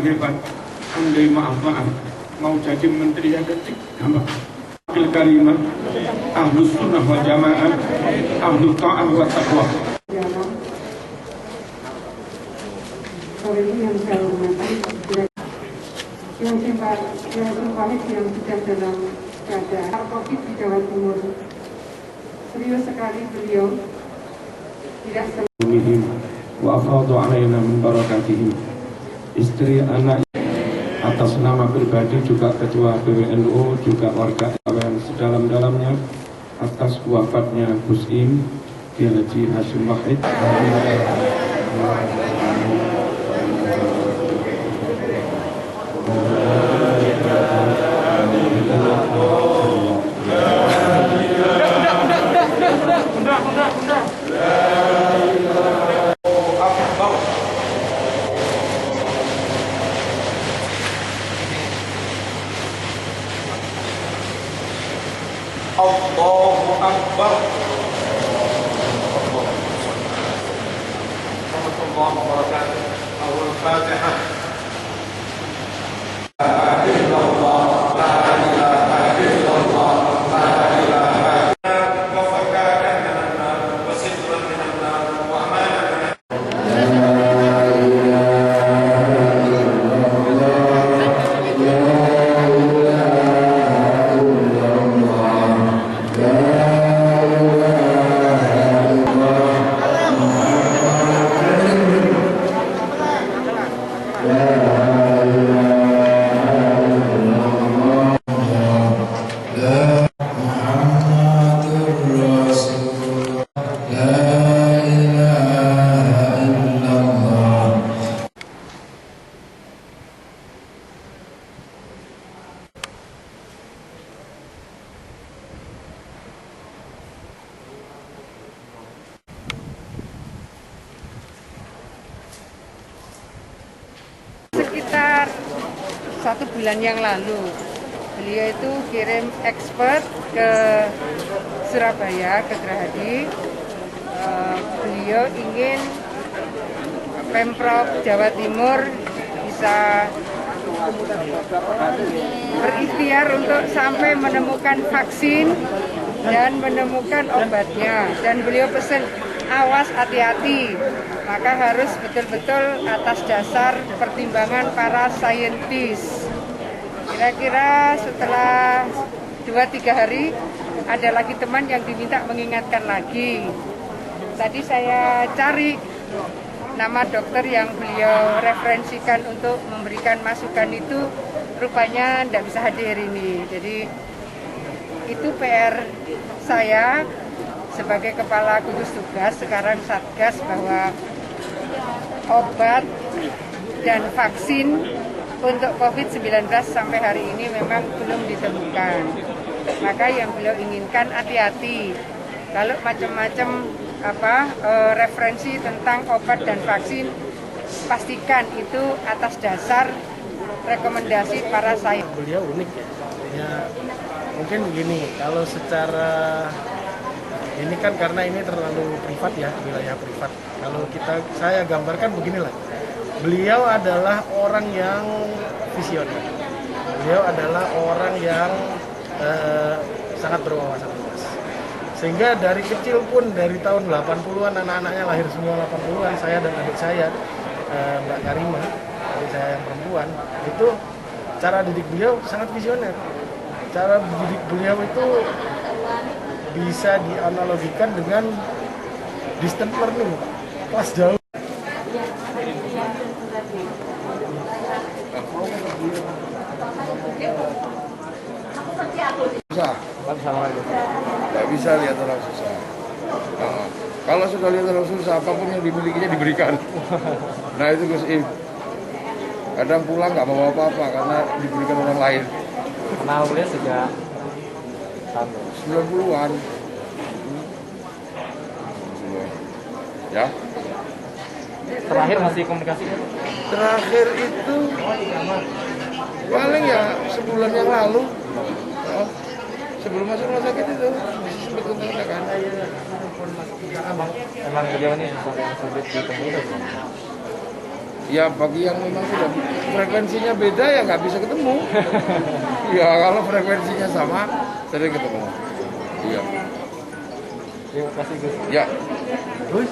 hebat, andai maaf mau jadi menteri yang kecil gampang. Wakil kalimah, ahlus sunnah wal jamaah, ahlus ta'ah wa taqwa. Sore ini yang saya hormati, yang simpalik yang sudah dalam keadaan COVID di Jawa Timur. Serius sekali beliau, tidak Umihim wa afadu alaina min barakatihim. Istri anak atas nama pribadi juga ketua PWNU juga warga yang sedalam-dalamnya atas wafatnya Gus Im Kiai Haji Hasyim Wahid. Allahu Akbar. Warahmatullahi wabarakatuh. Al-Fatihah. sekitar 1 bulan yang lalu, beliau itu kirim expert ke Surabaya, ke Gerahadi. Beliau ingin Pemprov Jawa Timur bisa berikhtiar untuk sampai menemukan vaksin dan menemukan obatnya. Dan beliau pesan, awas hati-hati, maka harus betul-betul atas dasar pertimbangan para saintis. Kira-kira setelah 2-3 hari ada lagi teman yang diminta mengingatkan lagi. Tadi saya cari nama dokter yang beliau referensikan untuk memberikan masukan itu, rupanya tidak bisa hadir ini. Jadi itu PR saya sebagai kepala gugus tugas, sekarang Satgas, bahwa obat dan vaksin untuk COVID-19 sampai hari ini memang belum ditemukan. Maka yang beliau inginkan hati-hati. Kalau macam-macam referensi tentang obat dan vaksin, pastikan itu atas dasar rekomendasi para saintis. Beliau unik ya. Mungkin begini, kalau secara ini kan karena ini terlalu privat ya, wilayah privat. Kalau saya gambarkan beginilah. Beliau adalah orang yang visioner. Beliau adalah orang yang sangat berwawasan luas. Sehingga dari kecil pun, dari tahun 80-an, anak-anaknya lahir semua 80-an, saya dan adik saya, Mbak Karimah, adik saya yang perempuan, itu cara didik beliau sangat visioner. Cara didik beliau itu bisa dianalogikan dengan distant learning, kelas jauh. Susah, nggak bisa lihat orang susah. Kalau sudah lihat orang susah, apapun yang dimilikinya diberikan. Nah itu Gus Im. Kadang pulang nggak bawa apa-apa karena diberikan orang lain. Kenal beliau sejak 90-an. Ya. terakhir masih komunikasi? Terakhir itu paling ya sebulan yang lalu. Sebelum masuk rumah sakit itu sempat kontak kan. Emang beliau ini sulit ditemui. Ya bagi yang memang sudah frekuensinya beda ya nggak bisa ketemu. Ya kalau frekuensinya sama sering ketemu. Iya. Terima kasih Gus. Ya. Gus,